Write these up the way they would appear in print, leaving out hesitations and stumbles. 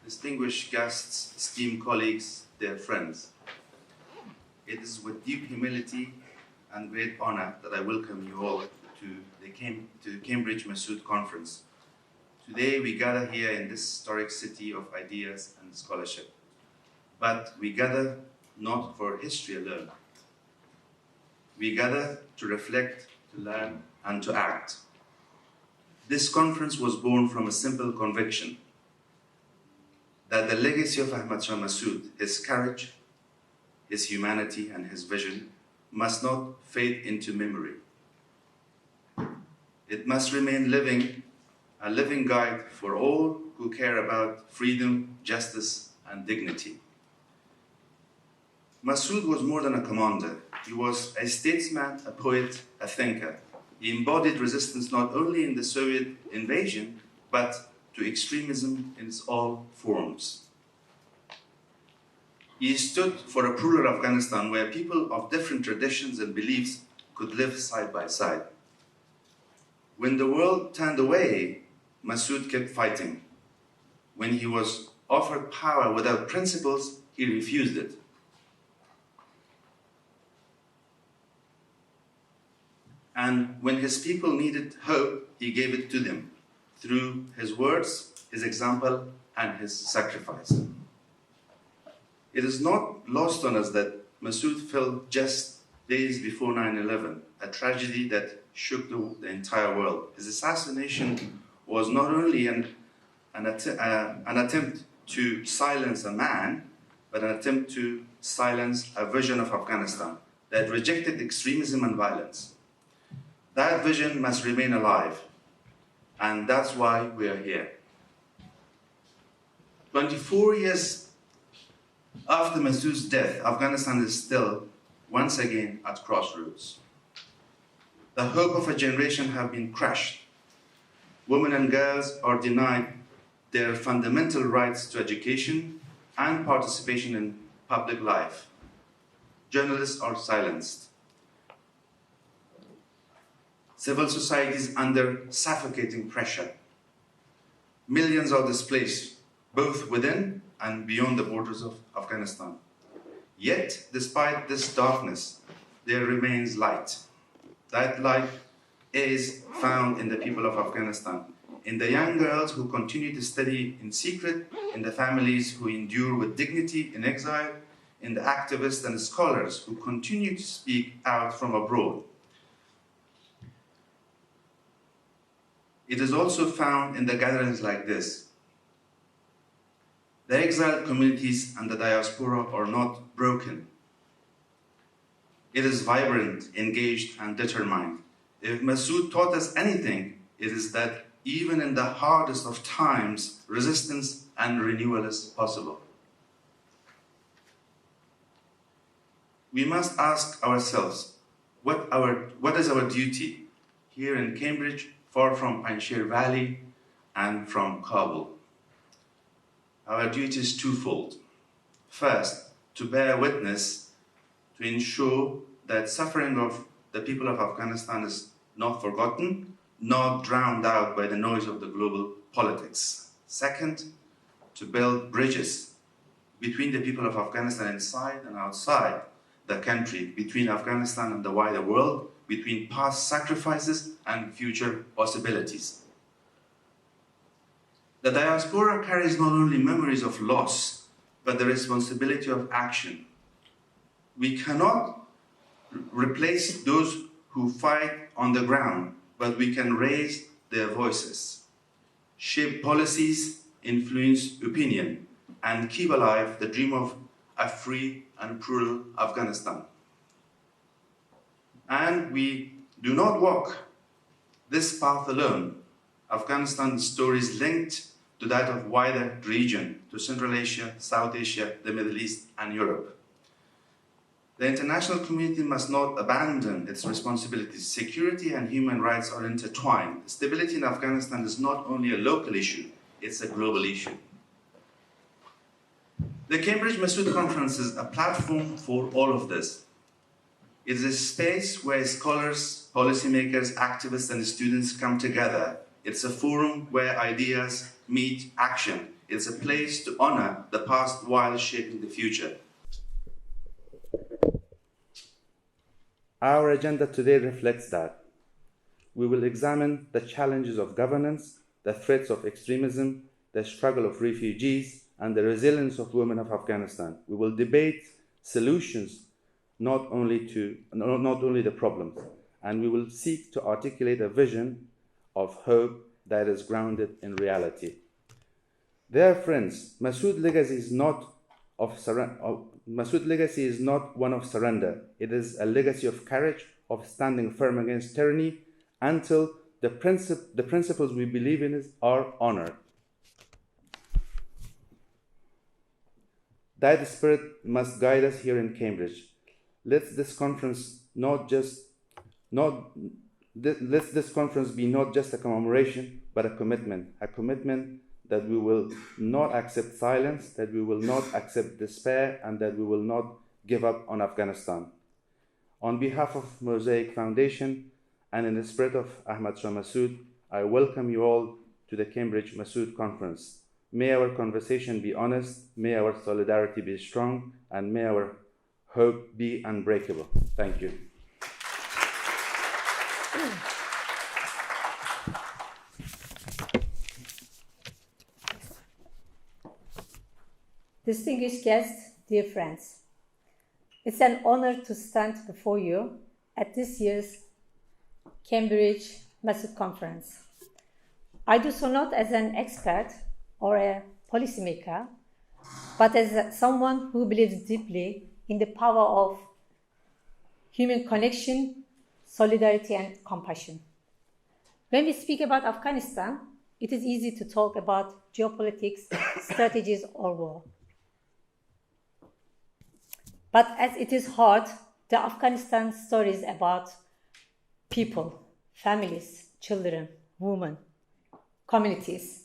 distinguished guests, esteemed colleagues, dear friends. It is with deep humility and great honor that I welcome you all to the Cambridge Massoud Conference. Today we gather here in this historic city of ideas and scholarship. But we gather not for history alone. We gather to reflect, to learn, and to act. This conference was born from a simple conviction that the legacy of Ahmad Shah Massoud, his courage, his humanity, and his vision must not fade into memory. It must remain a living guide for all who care about freedom, justice, and dignity. Massoud was more than a commander. He was a statesman, a poet, a thinker. He embodied resistance not only in the Soviet invasion, but to extremism in its all forms. He stood for a plural Afghanistan where people of different traditions and beliefs could live side by side. When the world turned away, Massoud kept fighting. When he was offered power without principles, he refused it. And when his people needed hope, he gave it to them through his words, his example, and his sacrifice. It is not lost on us that Massoud fell just days before 9/11, a tragedy that shook the entire world. His assassination was not only an attempt to silence a man, but an attempt to silence a vision of Afghanistan that rejected extremism and violence. That vision must remain alive, and that's why we are here. 24 years after Massoud's death, Afghanistan is still once again at crossroads. The hope of a generation have been crushed. Women and girls are denied their fundamental rights to education and participation in public life. Journalists are silenced. Civil society is under suffocating pressure. Millions are displaced, both within and beyond the borders of Afghanistan. Yet, despite this darkness, there remains light. That light is found in the people of Afghanistan, in the young girls who continue to study in secret, in the families who endure with dignity in exile, in the activists and scholars who continue to speak out from abroad. It is also found in the gatherings like this. The exiled communities and the diaspora are not broken. It is vibrant, engaged, and determined. If Massoud taught us anything, it is that even in the hardest of times, resistance and renewal is possible. We must ask ourselves, what is our duty here in Cambridge, far from Panjshir Valley and from Kabul? Our duty is twofold. First, to bear witness, to ensure that suffering of the people of Afghanistan is not forgotten, not drowned out by the noise of the global politics. Second, to build bridges between the people of Afghanistan inside and outside the country, between Afghanistan and the wider world, between past sacrifices and future possibilities. The diaspora carries not only memories of loss, but the responsibility of action. We cannot replace those who fight on the ground, but we can raise their voices, shape policies, influence opinion, and keep alive the dream of a free and plural Afghanistan. And we do not walk this path alone. Afghanistan's story is linked to that of wider region, to Central Asia, South Asia, the Middle East, and Europe. The international community must not abandon its responsibilities. Security and human rights are intertwined. Stability in Afghanistan is not only a local issue, it's a global issue. The Cambridge Massoud Conference is a platform for all of this. It is a space where scholars, policymakers, activists, and students come together. It's a forum where ideas meet action. It's a place to honor the past while shaping the future. Our agenda today reflects that. We will examine the challenges of governance, the threats of extremism, the struggle of refugees, and the resilience of women of Afghanistan. We will debate solutions, not only the problems, and we will seek to articulate a vision of hope that is grounded in reality. Dear friends, Massoud's legacy is not one of surrender. It is a legacy of courage, of standing firm against tyranny until the principles we believe in are honored. That spirit must guide us here in Cambridge. Let this conference be not just a commemoration, but a commitment that we will not accept silence, that we will not accept despair, and that we will not give up on Afghanistan. On behalf of Mosaic Foundation and in the spirit of Ahmad Shah Massoud, I welcome you all to the Cambridge Massoud Conference. May our conversation be honest, may our solidarity be strong, and may our hope be unbreakable. Thank you. Distinguished guests, dear friends, it's an honor to stand before you at this year's Cambridge Massoud Conference. I do so not as an expert or a policymaker, but as someone who believes deeply in the power of human connection, solidarity, and compassion. When we speak about Afghanistan, it is easy to talk about geopolitics, strategies, or war. But as it is hard, the Afghanistan story is about people, families, children, women, communities.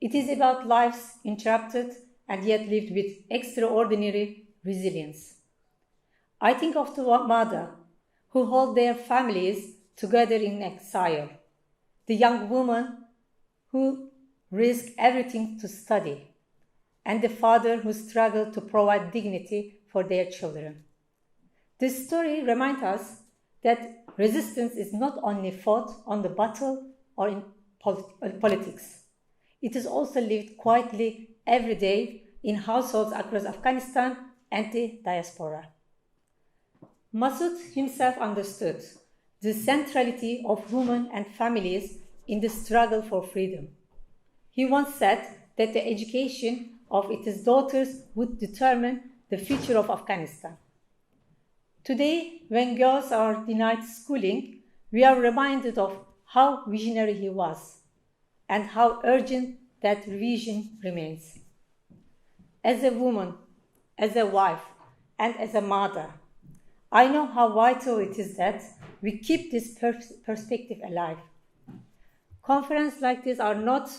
It is about lives interrupted and yet lived with extraordinary resilience. I think of the mother who hold their families together in exile, the young woman who risked everything to study, and the father who struggled to provide dignity for their children. This story reminds us that resistance is not only fought on the battle or in politics. It is also lived quietly every day in households across Afghanistan and the diaspora. Massoud himself understood the centrality of women and families in the struggle for freedom. He once said that the education of its daughters would determine the future of Afghanistan. Today, when girls are denied schooling, we are reminded of how visionary he was and how urgent that vision remains. As a woman, as a wife, and as a mother, I know how vital it is that we keep this perspective alive. Conferences like this are not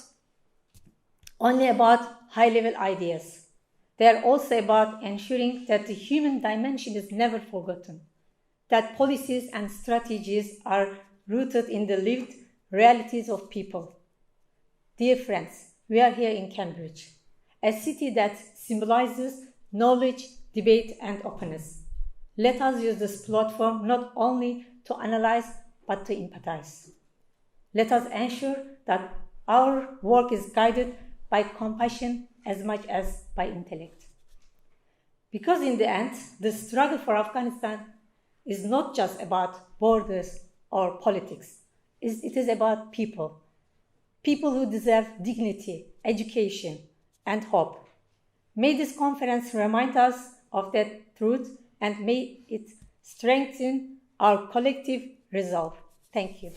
only about high-level ideas. They are also about ensuring that the human dimension is never forgotten, that policies and strategies are rooted in the lived realities of people. Dear friends, we are here in Cambridge, a city that symbolizes knowledge, debate, and openness. Let us use this platform not only to analyze, but to empathize. Let us ensure that our work is guided by compassion as much as by intellect. Because in the end, the struggle for Afghanistan is not just about borders or politics. It is about people who deserve dignity, education, and hope. May this conference remind us of that truth and may it strengthen our collective resolve. Thank you.